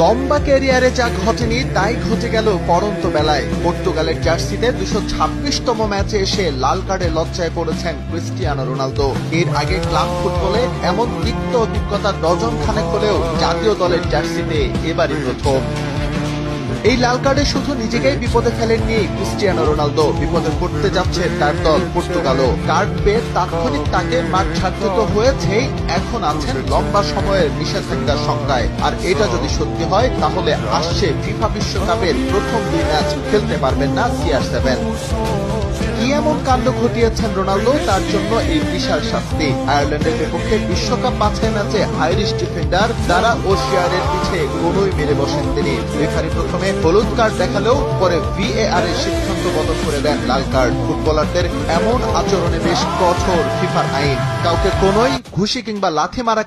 লম্বা ক্যারিয়ারে যা ঘটেনি তাই ঘটে গেল পড়ন্ত বেলায়। পর্তুগালের জার্সিতে ২২৬তম ম্যাচে এসে লাল কার্ডে লজ্জায় পড়েছেন ক্রিস্টিয়ানো রোনালদো। এর আগে ক্লাব ফুটবলে এমন তিক্ত অভিজ্ঞতা ডজন খানেক হলেও জাতীয় দলের জার্সিতে এবারই প্রথম। এই লাল কার্ডে শুধু নিজেকেই বিপদে ফেলেননি ক্রিস্টিয়ানো রোনালদো, বিপদে পড়তে যাচ্ছে তার দল পর্তুগালও। কার্ড পেয়ে তাৎক্ষণিক তাকে মাঠ ছাড়তে তো হয়েছেই, এখন আছেন লম্বা সময়ের নিষেধাজ্ঞার সংখ্যায়। আর এটা যদি সত্যি হয় তাহলে আসছে ফিফা বিশ্বকাপের প্রথম 2 ম্যাচ খেলতে পারবেন না CR7। কি এমন কাণ্ড ঘটিয়েছেন রোনালদো, তার জন্য এই বিশাল শাস্তি। আয়ারল্যান্ডের বিপক্ষে বিশ্বকাপ বাছাই ম্যাচে আইরিশ ডিফেন্ডার দ্বারা ওশিয়ারের পিছে গোলই মেরে বসেন তিনি। রেফারি প্রথমে হলুদ কার্ড দেখালেও পরে VAR এর সিদ্ধান্ত বদল করে দেন লাল কার্ড। ফুটবলারদের এমন আচরণে বেশ কঠোর ফিফার আইন। কাউকে কোনোই ঘুষি কিংবা লাথি মারাকে